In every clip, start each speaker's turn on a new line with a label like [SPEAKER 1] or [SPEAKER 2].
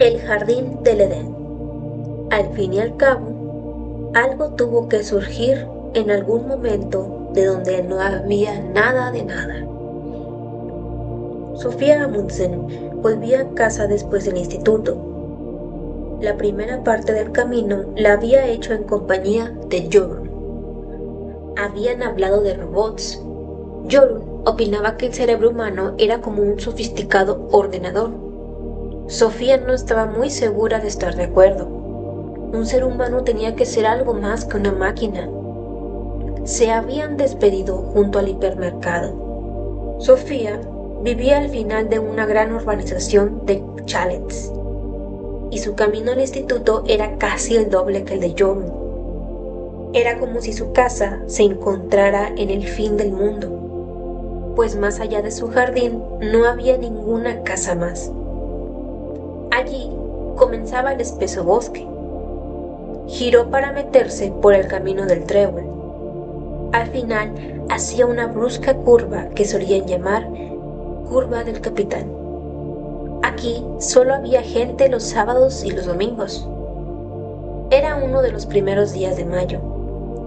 [SPEAKER 1] El jardín del Edén. Al fin y al cabo, algo tuvo que surgir en algún momento de donde no había nada de nada. Sofía Amundsen volvía a casa después del instituto. La primera parte del camino la había hecho en compañía de Jorun. Habían hablado de robots. Jorun opinaba que el cerebro humano era como un sofisticado ordenador. Sofía no estaba muy segura de estar de acuerdo. Un ser humano tenía que ser algo más que una máquina. Se habían despedido junto al hipermercado. Sofía vivía al final de una gran urbanización de chalets, y su camino al instituto era casi el doble que el de Jorun. Era como si su casa se encontrara en el fin del mundo, pues más allá de su jardín no había ninguna casa más. Allí comenzaba el espeso bosque. Giró para meterse por el camino del trébol. Al final hacía una brusca curva que solían llamar curva del capitán. Aquí solo había gente los sábados y los domingos. Era uno de los primeros días de mayo.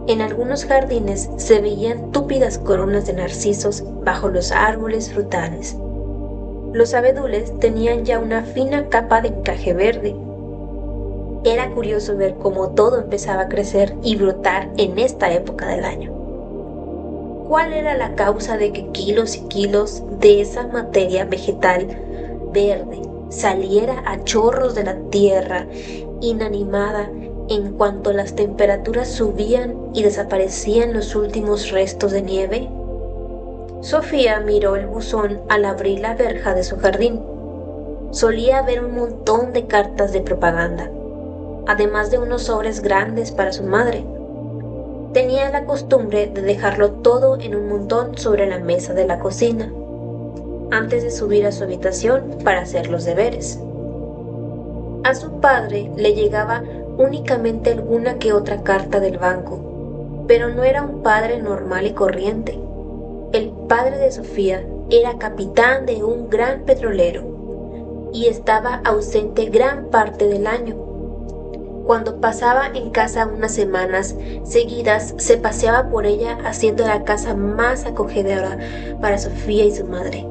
[SPEAKER 1] En algunos jardines se veían túpidas coronas de narcisos bajo los árboles frutales. Los abedules tenían ya una fina capa de encaje verde. Era curioso ver cómo todo empezaba a crecer y brotar en esta época del año. ¿Cuál era la causa de que kilos y kilos de esa materia vegetal verde saliera a chorros de la tierra inanimada en cuanto las temperaturas subían y desaparecían los últimos restos de nieve? Sofía miró el buzón al abrir la verja de su jardín. Solía haber un montón de cartas de propaganda, además de unos sobres grandes para su madre. Tenía la costumbre de dejarlo todo en un montón sobre la mesa de la cocina, antes de subir a su habitación para hacer los deberes. A su padre le llegaba únicamente alguna que otra carta del banco, pero no era un padre normal y corriente. El padre de Sofía era capitán de un gran petrolero y estaba ausente gran parte del año. Cuando pasaba en casa unas semanas seguidas, se paseaba por ella haciendo la casa más acogedora para Sofía y su madre.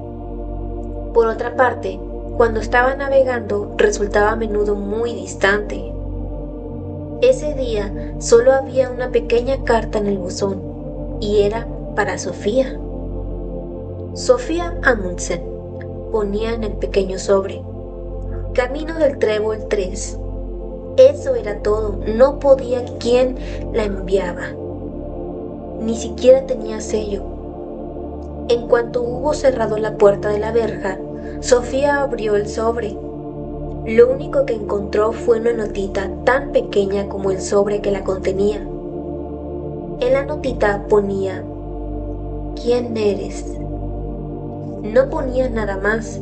[SPEAKER 1] Por otra parte, cuando estaba navegando, resultaba a menudo muy distante. Ese día solo había una pequeña carta en el buzón, y era para Sofía. Sofía Amundsen, ponía en el pequeño sobre. Camino del Trébol 3. Eso era todo, no podía quién la enviaba. Ni siquiera tenía sello. En cuanto hubo cerrado la puerta de la verja, Sofía abrió el sobre. Lo único que encontró fue una notita tan pequeña como el sobre que la contenía. En la notita ponía: ¿Quién eres? No ponía nada más.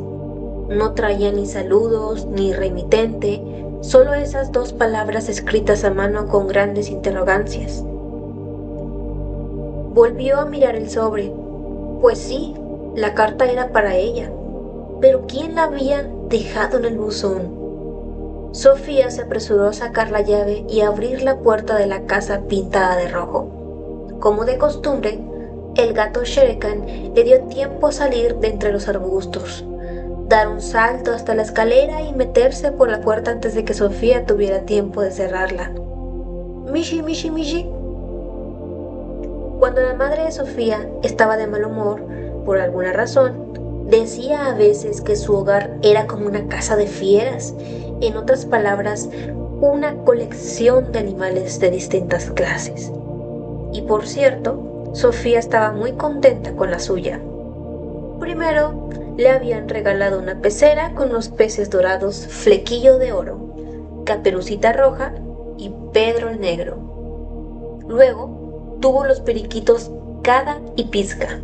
[SPEAKER 1] No traía ni saludos ni remitente, solo esas dos palabras escritas a mano con grandes interrogancias. Volvió a mirar el sobre. Pues sí, la carta era para ella. Pero ¿quién la había dejado en el buzón? Sofía se apresuró a sacar la llave y a abrir la puerta de la casa pintada de rojo. Como de costumbre, el gato Sherekan le dio tiempo a salir de entre los arbustos, dar un salto hasta la escalera y meterse por la puerta antes de que Sofía tuviera tiempo de cerrarla. Mishi, Mishi, Mishi. Cuando la madre de Sofía estaba de mal humor, por alguna razón, decía a veces que su hogar era como una casa de fieras, en otras palabras, una colección de animales de distintas clases. Y por cierto, Sofía estaba muy contenta con la suya. Primero, le habían regalado una pecera con los peces dorados Flequillo de Oro, Caperucita Roja y Pedro el Negro. Luego, tuvo los periquitos Cada y Pizca,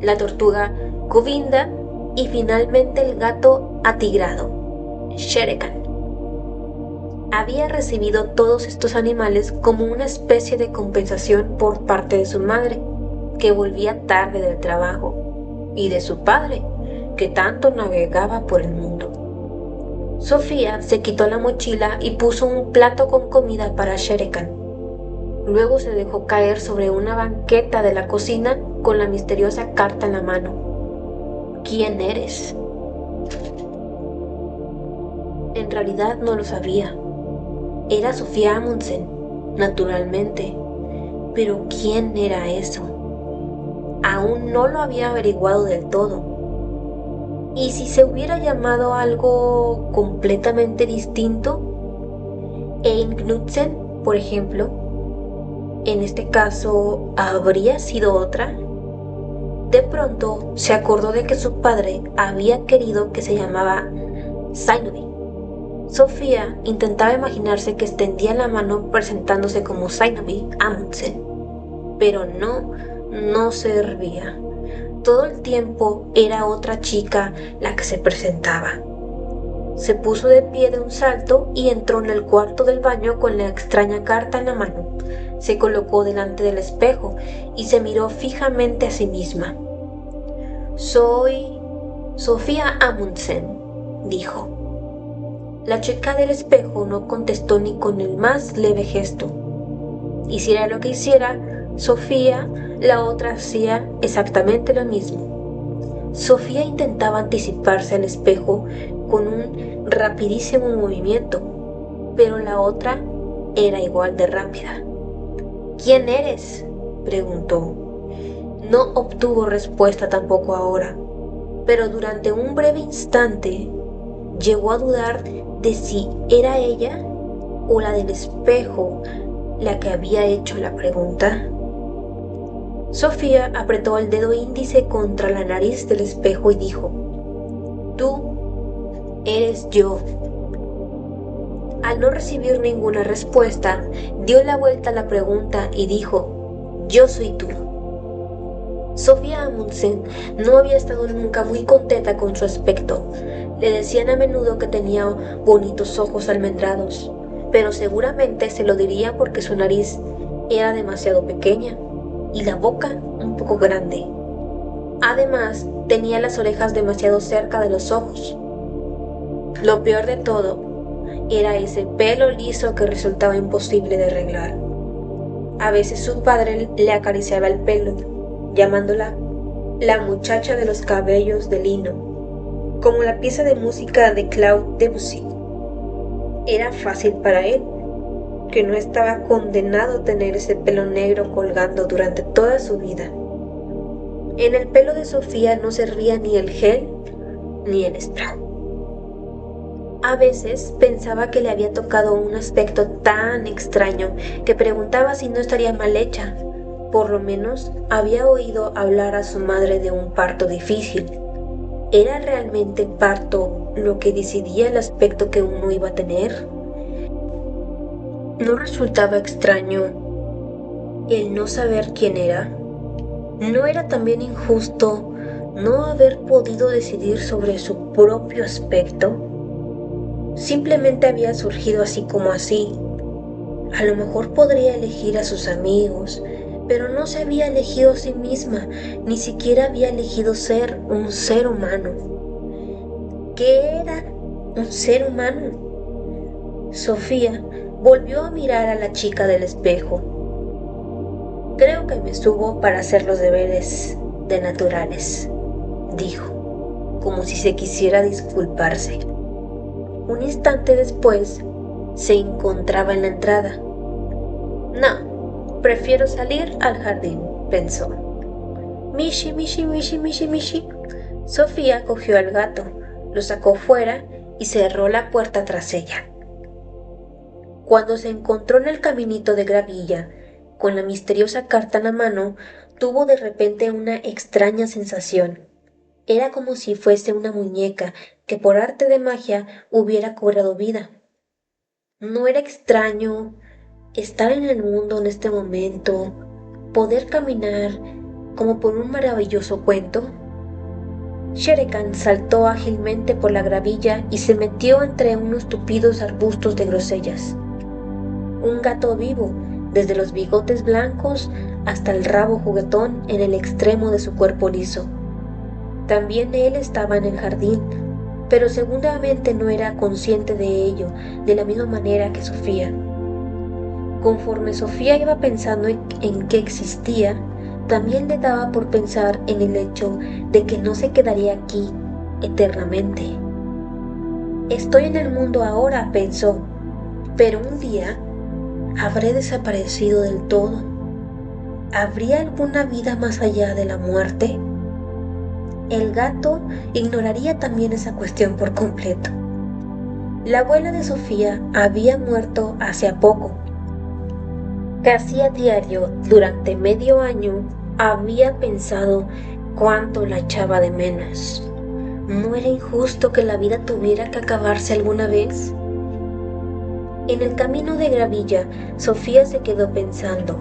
[SPEAKER 1] la tortuga Govinda y finalmente el gato atigrado, Sherekan. Había recibido todos estos animales como una especie de compensación por parte de su madre, que volvía tarde del trabajo, y de su padre, que tanto navegaba por el mundo. Sofía se quitó la mochila y puso un plato con comida para Shere Khan. Luego se dejó caer sobre una banqueta de la cocina con la misteriosa carta en la mano. ¿Quién eres? En realidad no lo sabía. Era Sofía Amundsen, naturalmente. Pero ¿quién era eso? Aún no lo había averiguado del todo. ¿Y si se hubiera llamado algo completamente distinto? Ein Knudsen, por ejemplo. En este caso, ¿habría sido otra? De pronto se acordó de que su padre había querido que se llamaba Zainovi. Sofía intentaba imaginarse que extendía la mano presentándose como Zainovi Amundsen, pero no servía. Todo el tiempo era otra chica la que se presentaba. Se puso de pie de un salto y entró en el cuarto del baño con la extraña carta en la mano. Se colocó delante del espejo y se miró fijamente a sí misma. «Soy Sofía Amundsen», dijo. La chica del espejo no contestó ni con el más leve gesto. Hiciera lo que hiciera, Sofía, la otra hacía exactamente lo mismo. Sofía intentaba anticiparse al espejo con un rapidísimo movimiento, pero la otra era igual de rápida. «¿Quién eres?», preguntó. No obtuvo respuesta tampoco ahora, pero durante un breve instante llegó a dudar de si era ella o la del espejo la que había hecho la pregunta. Sofía apretó el dedo índice contra la nariz del espejo y dijo: «Tú eres yo». Al no recibir ninguna respuesta, dio la vuelta a la pregunta y dijo: «Yo soy tú». Sofía Amundsen no había estado nunca muy contenta con su aspecto. Le decían a menudo que tenía bonitos ojos almendrados, pero seguramente se lo diría porque su nariz era demasiado pequeña y la boca un poco grande. Además, tenía las orejas demasiado cerca de los ojos. Lo peor de todo era ese pelo liso que resultaba imposible de arreglar. A veces su padre le acariciaba el pelo, llamándola la muchacha de los cabellos de lino, como la pieza de música de Claude Debussy. Era fácil para él, que no estaba condenado a tener ese pelo negro colgando durante toda su vida. En el pelo de Sofía no servía ni el gel ni el spray. A veces pensaba que le había tocado un aspecto tan extraño que preguntaba si no estaría mal hecha. Por lo menos había oído hablar a su madre de un parto difícil. ¿Era realmente parto lo que decidía el aspecto que uno iba a tener? ¿No resultaba extraño el no saber quién era? ¿No era también injusto no haber podido decidir sobre su propio aspecto? Simplemente había surgido así como así. A lo mejor podría elegir a sus amigos, pero no se había elegido a sí misma, ni siquiera había elegido ser un ser humano. ¿Qué era un ser humano? Sofía volvió a mirar a la chica del espejo. «Creo que me subo para hacer los deberes de naturales», dijo, como si se quisiera disculparse. Un instante después, se encontraba en la entrada. «No, prefiero salir al jardín», pensó. «Mishi, Mishi, Mishi, Mishi, Mishi». Sofía cogió al gato, lo sacó fuera y cerró la puerta tras ella. Cuando se encontró en el caminito de gravilla, con la misteriosa carta en la mano, tuvo de repente una extraña sensación. Era como si fuese una muñeca que por arte de magia hubiera cobrado vida. ¿No era extraño estar en el mundo en este momento, poder caminar como por un maravilloso cuento? Shere Khan saltó ágilmente por la gravilla y se metió entre unos tupidos arbustos de grosellas. Un gato vivo, desde los bigotes blancos hasta el rabo juguetón en el extremo de su cuerpo liso. También él estaba en el jardín, pero seguramente no era consciente de ello de la misma manera que Sofía. Conforme Sofía iba pensando en que existía, también le daba por pensar en el hecho de que no se quedaría aquí eternamente. Estoy en el mundo ahora, pensó, pero un día ¿habré desaparecido del todo? ¿Habría alguna vida más allá de la muerte? El gato ignoraría también esa cuestión por completo. La abuela de Sofía había muerto hace poco. Casi a diario, durante medio año, había pensado cuánto la echaba de menos. ¿No era injusto que la vida tuviera que acabarse alguna vez? En el camino de gravilla, Sofía se quedó pensando.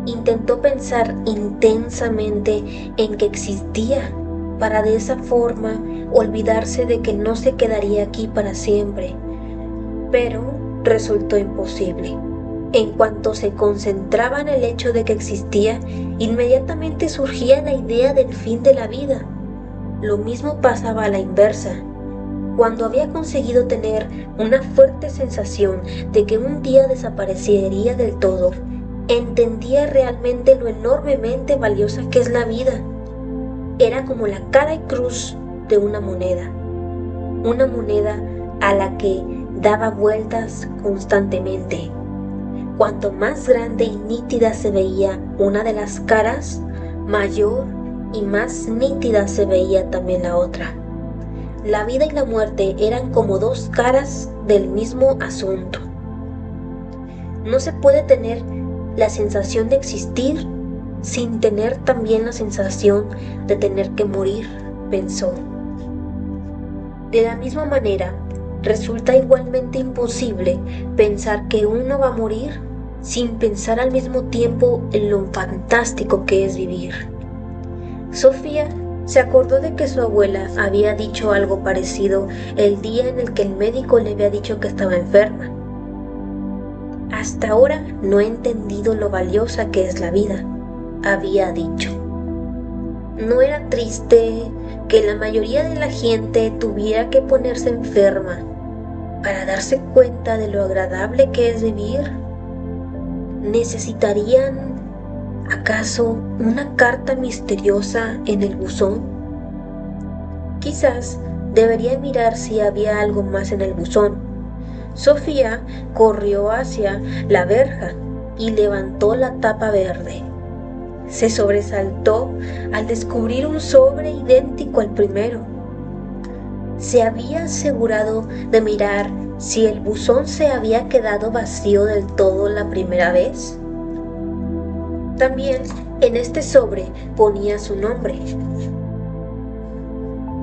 [SPEAKER 1] Intentó pensar intensamente en que existía, para de esa forma olvidarse de que no se quedaría aquí para siempre. Pero resultó imposible. En cuanto se concentraba en el hecho de que existía, inmediatamente surgía la idea del fin de la vida. Lo mismo pasaba a la inversa. Cuando había conseguido tener una fuerte sensación de que un día desaparecería del todo, entendía realmente lo enormemente valiosa que es la vida. Era como la cara y cruz de una moneda a la que daba vueltas constantemente. Cuanto más grande y nítida se veía una de las caras, mayor y más nítida se veía también la otra. La vida y la muerte eran como dos caras del mismo asunto. No se puede tener la sensación de existir sin tener también la sensación de tener que morir, pensó. De la misma manera, resulta igualmente imposible pensar que uno va a morir sin pensar al mismo tiempo en lo fantástico que es vivir. Sofía se acordó de que su abuela había dicho algo parecido el día en el que el médico le había dicho que estaba enferma. Hasta ahora no he entendido lo valiosa que es la vida, había dicho. ¿No era triste que la mayoría de la gente tuviera que ponerse enferma para darse cuenta de lo agradable que es vivir? ¿Necesitarían acaso una carta misteriosa en el buzón? Quizás debería mirar si había algo más en el buzón. Sofía corrió hacia la verja y levantó la tapa verde. Se sobresaltó al descubrir un sobre idéntico al primero. Se había asegurado de mirar si el buzón se había quedado vacío del todo la primera vez. También en este sobre ponía su nombre.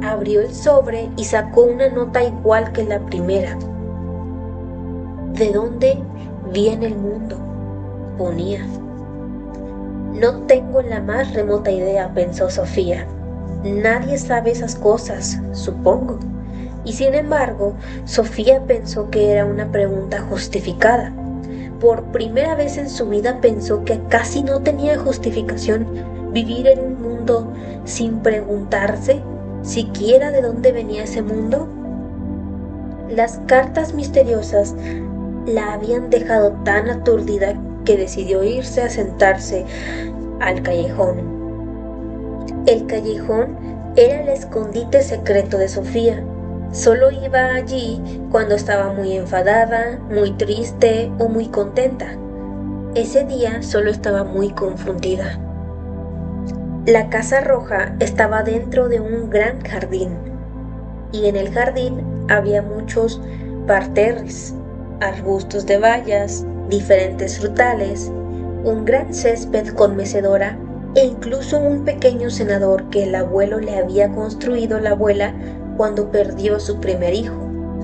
[SPEAKER 1] Abrió el sobre y sacó una nota igual que la primera. ¿De dónde viene el mundo?, ponía. No tengo la más remota idea, pensó Sofía. Nadie sabe esas cosas, supongo. Y sin embargo, Sofía pensó que era una pregunta justificada. Por primera vez en su vida pensó que casi no tenía justificación vivir en un mundo sin preguntarse siquiera de dónde venía ese mundo. Las cartas misteriosas la habían dejado tan aturdida que decidió irse a sentarse al callejón. El callejón era el escondite secreto de Sofía. Solo iba allí cuando estaba muy enfadada, muy triste o muy contenta. Ese día solo estaba muy confundida. La casa roja estaba dentro de un gran jardín, y en el jardín había muchos parterres, arbustos de bayas, diferentes frutales, un gran césped con mecedora e incluso un pequeño cenador que el abuelo le había construido a la abuela cuando perdió a su primer hijo,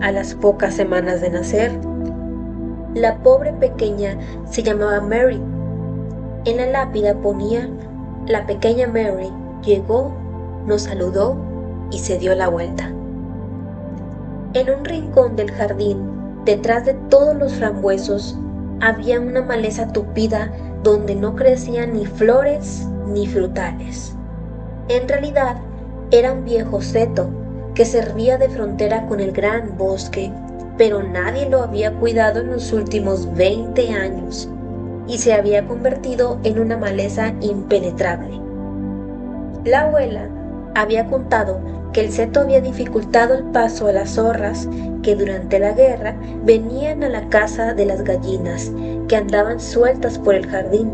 [SPEAKER 1] a las pocas semanas de nacer. La pobre pequeña se llamaba Mary. En la lápida ponía: la pequeña Mary llegó, nos saludó y se dio la vuelta. En un rincón del jardín, detrás de todos los frambuesos, había una maleza tupida donde no crecían ni flores ni frutales. En realidad, era un viejo seto, que servía de frontera con el gran bosque, pero nadie lo había cuidado en los últimos 20 años y se había convertido en una maleza impenetrable. La abuela había contado que el seto había dificultado el paso a las zorras que durante la guerra venían a la caza de las gallinas que andaban sueltas por el jardín.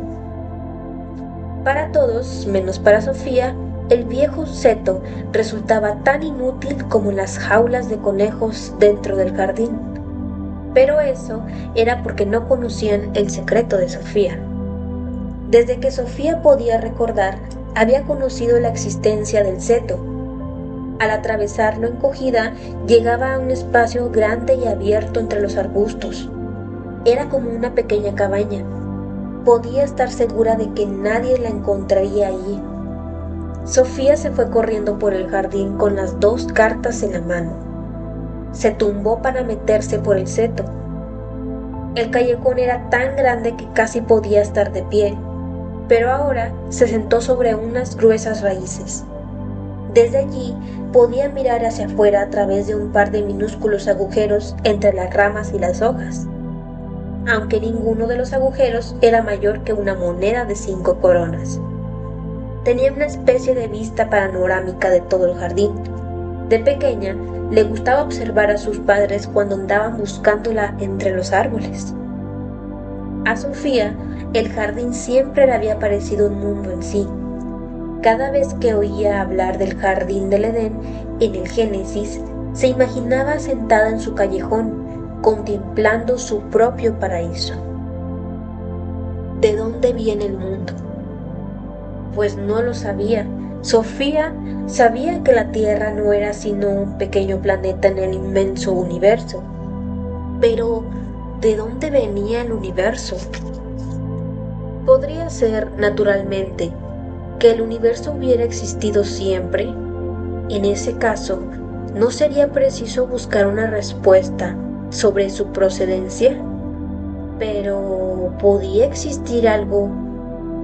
[SPEAKER 1] Para todos, menos para Sofía, el viejo seto resultaba tan inútil como las jaulas de conejos dentro del jardín. Pero eso era porque no conocían el secreto de Sofía. Desde que Sofía podía recordar, había conocido la existencia del seto. Al atravesarlo encogida, llegaba a un espacio grande y abierto entre los arbustos. Era como una pequeña cabaña. Podía estar segura de que nadie la encontraría allí. Sofía se fue corriendo por el jardín con las 2 cartas en la mano. Se tumbó para meterse por el seto. El callejón era tan grande que casi podía estar de pie, pero ahora se sentó sobre unas gruesas raíces. Desde allí podía mirar hacia afuera a través de un par de minúsculos agujeros entre las ramas y las hojas, aunque ninguno de los agujeros era mayor que una moneda de 5 coronas. Tenía una especie de vista panorámica de todo el jardín. De pequeña, le gustaba observar a sus padres cuando andaban buscándola entre los árboles. A Sofía, el jardín siempre le había parecido un mundo en sí. Cada vez que oía hablar del jardín del Edén en el Génesis, se imaginaba sentada en su callejón, contemplando su propio paraíso. ¿De dónde viene el mundo? Pues no lo sabía. Sofía sabía que la Tierra no era sino un pequeño planeta en el inmenso universo. Pero, ¿de dónde venía el universo? Podría ser, naturalmente, que el universo hubiera existido siempre. En ese caso, ¿no sería preciso buscar una respuesta sobre su procedencia? Pero, ¿podía existir algo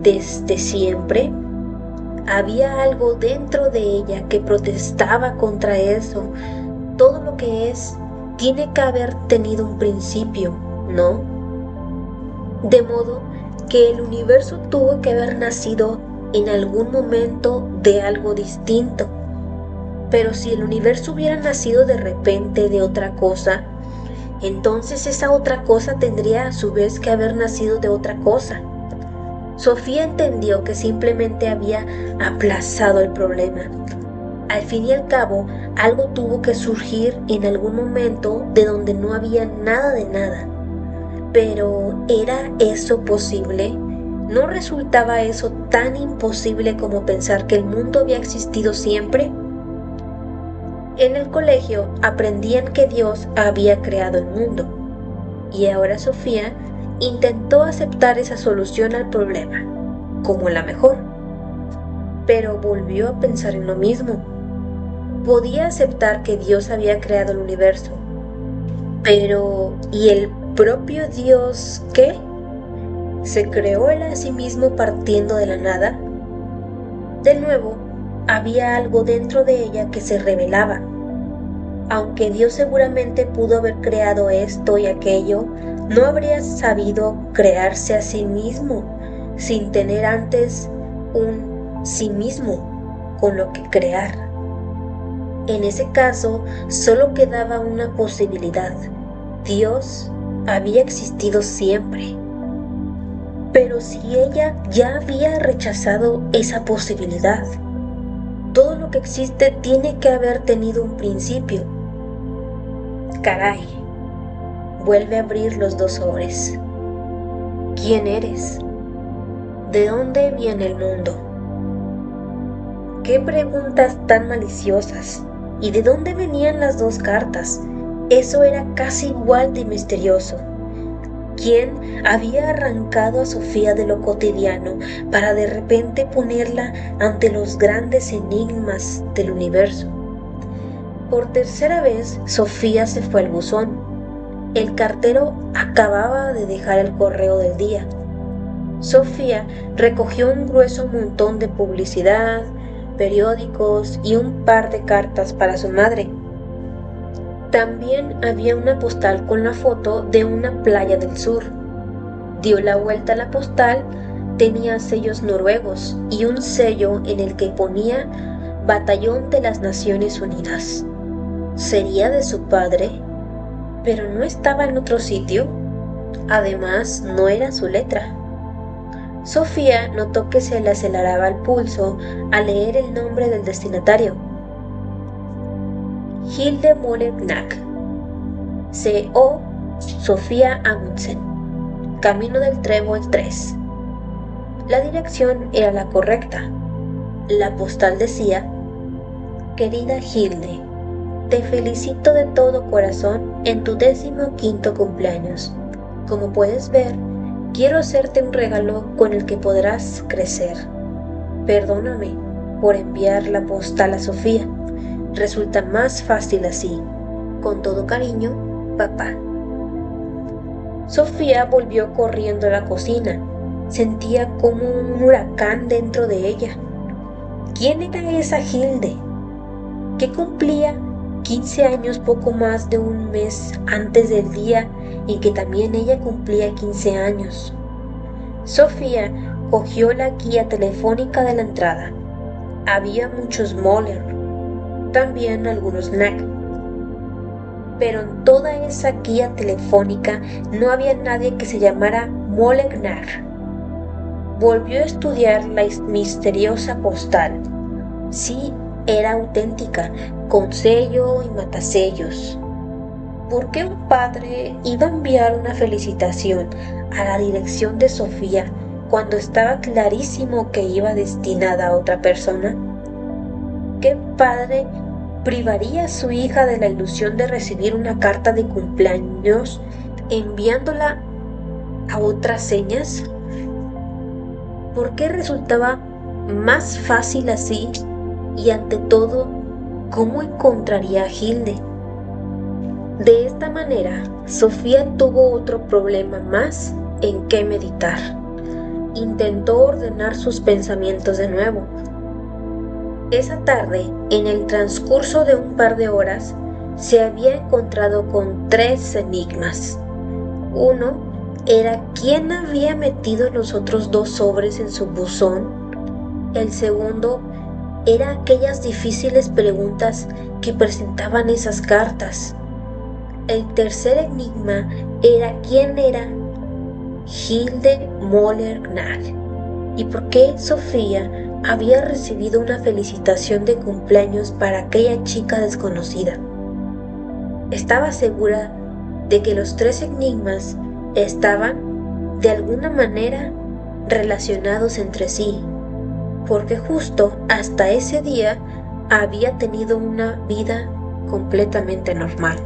[SPEAKER 1] desde siempre? Había algo dentro de ella que protestaba contra eso. Todo lo que es tiene que haber tenido un principio, ¿no? De modo que el universo tuvo que haber nacido en algún momento de algo distinto. Pero si el universo hubiera nacido de repente de otra cosa, entonces esa otra cosa tendría a su vez que haber nacido de otra cosa. Sofía entendió que simplemente había aplazado el problema. Al fin y al cabo, algo tuvo que surgir en algún momento de donde no había nada de nada. Pero, ¿era eso posible? ¿No resultaba eso tan imposible como pensar que el mundo había existido siempre? En el colegio aprendían que Dios había creado el mundo, y ahora Sofía intentó aceptar esa solución al problema como la mejor, pero volvió a pensar en lo mismo. Podía aceptar que Dios había creado el universo, pero ¿y el propio Dios qué? ¿Se creó él a sí mismo partiendo de la nada? De nuevo, había algo dentro de ella que se rebelaba. Aunque Dios seguramente pudo haber creado esto y aquello, no habría sabido crearse a sí mismo sin tener antes un sí mismo con lo que crear. En ese caso, solo quedaba una posibilidad. Dios había existido siempre. Pero si ella ya había rechazado esa posibilidad, todo lo que existe tiene que haber tenido un principio. Caray, vuelve a abrir los 2 sobres. ¿Quién eres? ¿De dónde viene el mundo? ¡Qué preguntas tan maliciosas! ¿Y de dónde venían las 2 cartas? Eso era casi igual de misterioso. ¿Quién había arrancado a Sofía de lo cotidiano para de repente ponerla ante los grandes enigmas del universo? Por tercera vez, Sofía se fue al buzón. El cartero acababa de dejar el correo del día. Sofía recogió un grueso montón de publicidad, periódicos y un par de cartas para su madre. También había una postal con la foto de una playa del sur. Dio la vuelta a la postal, tenía sellos noruegos y un sello en el que ponía Batallón de las Naciones Unidas. ¿Sería de su padre? Pero no estaba en otro sitio. Además, no era su letra. Sofía notó que se le aceleraba el pulso al leer el nombre del destinatario. Hilde Moller-Knack. C.O. Sofía Amundsen. Camino del Trébol 3. La dirección era la correcta. La postal decía: Querida Hilde, te felicito de todo corazón en tu 15º cumpleaños. Como puedes ver, quiero hacerte un regalo con el que podrás crecer. Perdóname por enviar la postal a Sofía. Resulta más fácil así. Con todo cariño, papá. Sofía volvió corriendo a la cocina. Sentía como un huracán dentro de ella. ¿Quién era esa Hilde? Que cumplía 15 años poco más de un mes antes del día en que también ella cumplía 15 años. Sofía cogió la guía telefónica de la entrada. Había muchos Moller, también algunos Knack. Pero en toda esa guía telefónica no había nadie que se llamara Moller-Knack. Volvió a estudiar la misteriosa postal. Sí, era auténtica, con sello y matasellos. ¿Por qué un padre iba a enviar una felicitación a la dirección de Sofía cuando estaba clarísimo que iba destinada a otra persona? ¿Qué padre privaría a su hija de la ilusión de recibir una carta de cumpleaños enviándola a otras señas? ¿Por qué resultaba más fácil así? Y ante todo, ¿cómo encontraría a Hilde? De esta manera, Sofía tuvo otro problema más en que meditar. Intentó ordenar sus pensamientos de nuevo. Esa tarde, en el transcurso de un par de horas, se había encontrado con 3 enigmas. Uno era quién había metido los otros 2 sobres en su buzón. El segundo era aquellas difíciles preguntas que presentaban esas cartas. El tercer enigma era quién era Hilde Moller-Knack y por qué Sofía había recibido una felicitación de cumpleaños para aquella chica desconocida. Estaba segura de que los 3 enigmas estaban de alguna manera relacionados entre sí, porque justo hasta ese día había tenido una vida completamente normal.